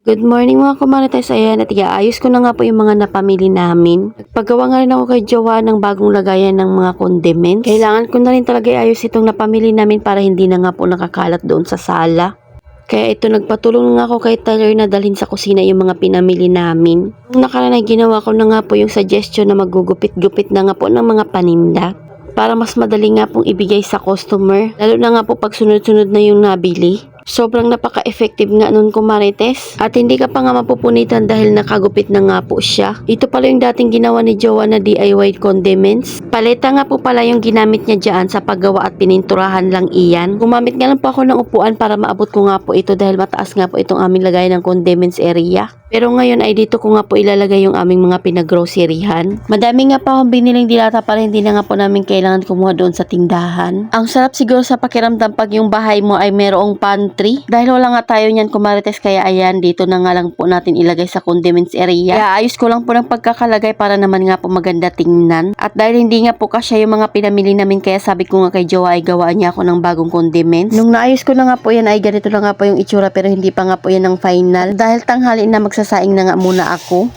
Good morning mga kumarites, ayan at iaayos ko na nga po yung mga napamili namin. Nagpagawa nga rin ako kay Jowa ng bagong lagayan ng mga condiments. Kailangan ko na rin talaga iayos itong napamili namin para hindi na nga po nakakalat doon sa sala. Kaya ito nagpatulong nga ako kay Tyler na dalhin sa kusina yung mga pinamili namin. Nung nakaraan ay ginawa ko na nga po yung suggestion na magugupit-gupit na nga po ng mga paninda. Para mas madali nga pong ibigay sa customer. Lalo na nga po pag sunod-sunod na yung nabili. Sobrang napaka-effective nga nun kumarites. At hindi ka pa nga mapupunitan dahil nakagupit na nga po siya. Ito pala yung dating ginawa ni Jowa na DIY condiments. Paleta nga po pala yung ginamit niya dyan sa paggawa at pininturahan lang iyan. Gumamit nga lang po ako ng upuan para maabot ko nga po ito dahil mataas nga po itong aming lagay ng condiments area. Pero ngayon ay dito ko nga po ilalagay yung aming mga pinaggroceryhan. Madami nga pa akong biniling dilata para hindi na nga po namin kailangan kumuha doon sa tindahan. Ang sarap siguro sa pakiramdam pag yung bahay mo ay merong pantry. Dahil wala nga tayo niyan kumarites kaya ayan dito na nga lang po natin ilagay sa condiments area. Kaya ayos ko lang po ng pagkakalagay para naman nga po maganda tingnan. At dahil hindi nga po kasya yung mga pinamili namin kaya sabi ko nga kay Jowa ay gawaan niya ako ng bagong condiments. Nung naayos ko na nga po yan ay ganito na nga po yung itsura pero hindi pa nga po yan ang final. Dahil tanghali na magsasaing na nga muna ako.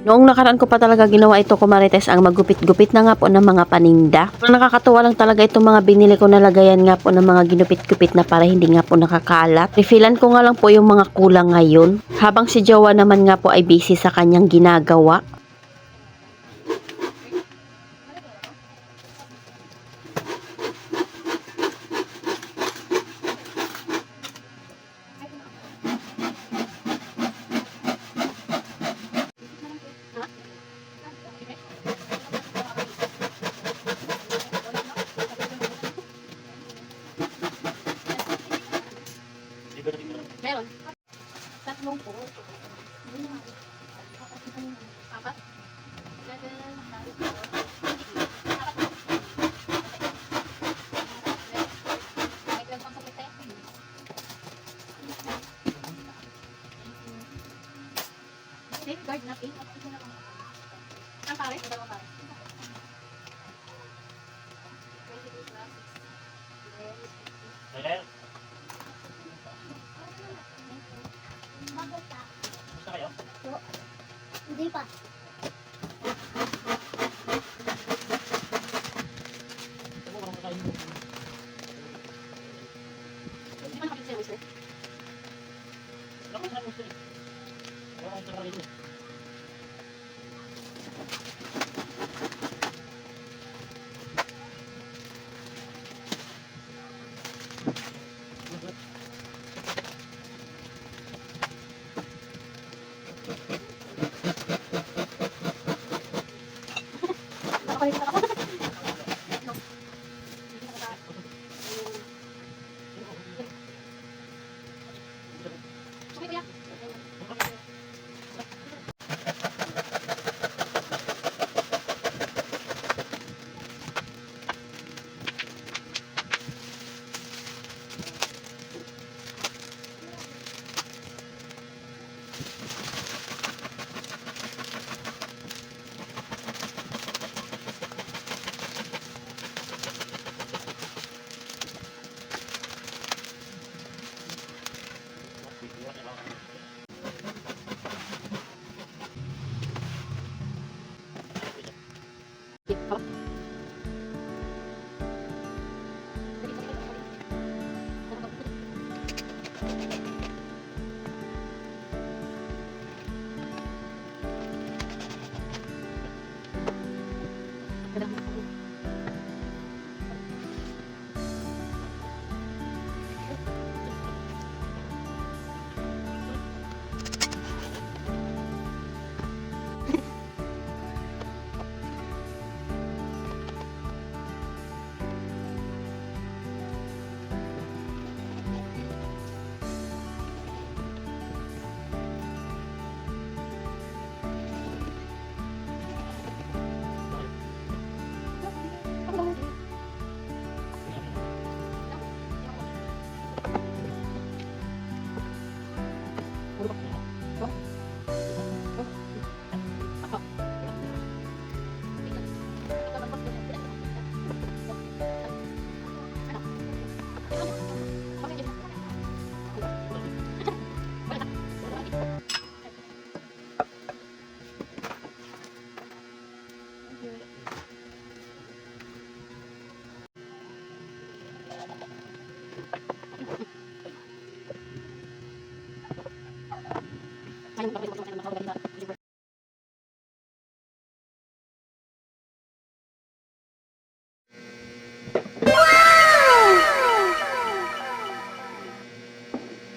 Noong nakaraan ko pa talaga ginawa ito kumarites ang magupit-gupit na nga po ng mga paninda. Ang nakakatuwa lang talaga itong mga binili ko na lagayan nga po ng mga ginupit-gupit na para hindi nga po nakakalat. Refillan ko nga lang po yung mga kulang ngayon. Habang si Jowa naman nga po ay busy sa kanyang ginagawa. Meron. Tatlong po. Apat. Safeguard na pink. Ang pare? Dalawang pare. Gusto kayo? Hindi pa. Ano ba kayo? Hindi pa nakapit sa'yo, mister. Ako na gusto eh. Wala akong trabaho dito. Nakapalit na ako. Sumay kuya.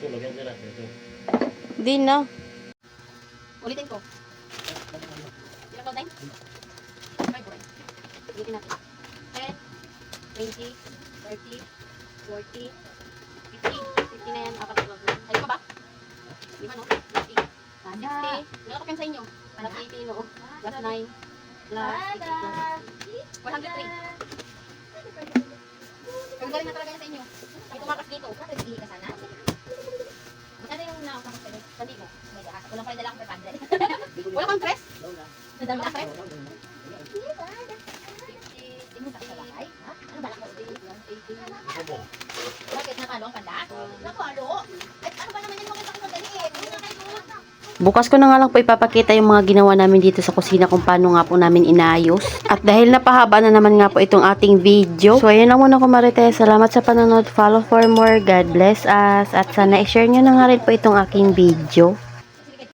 Ito, lagyan nila. Ito. Di na. Ulitin ko. Ilang gold 9? 5 gold. Ulitin natin. 10, 20, 30, 40, 50. 50 na yan. Apat na gold. Ayun pa ba? 5 no? 50. 60. Nakatok yan sa inyo. Plus 80 no? Plus 9. Plus 80. 103. Ang galing na talaga yan sa inyo. May tumakas dito. Hindi ka sana? Ano yung nakakapag sa'yo? Sandi mo. Wala pa rin dala akong 500. Wala kang press? Nadami na Press? 50. Tingin sa sa bahay? Ha? Ano balak mo? 80. Bobo. Bakit nakalo ang pandas? Nakalo? At ano ba naman yung mga takot daliit? Ano na kayo? Bukas ko na nga lang po ipapakita yung mga ginawa namin dito sa kusina kung paano nga po namin inaayos. At dahil napahaba na naman nga po itong ating video. So ayun lang muna ko Marites. Salamat sa panonood. Follow for more. God bless us. At sana i-share nyo na nga rin po itong aking video.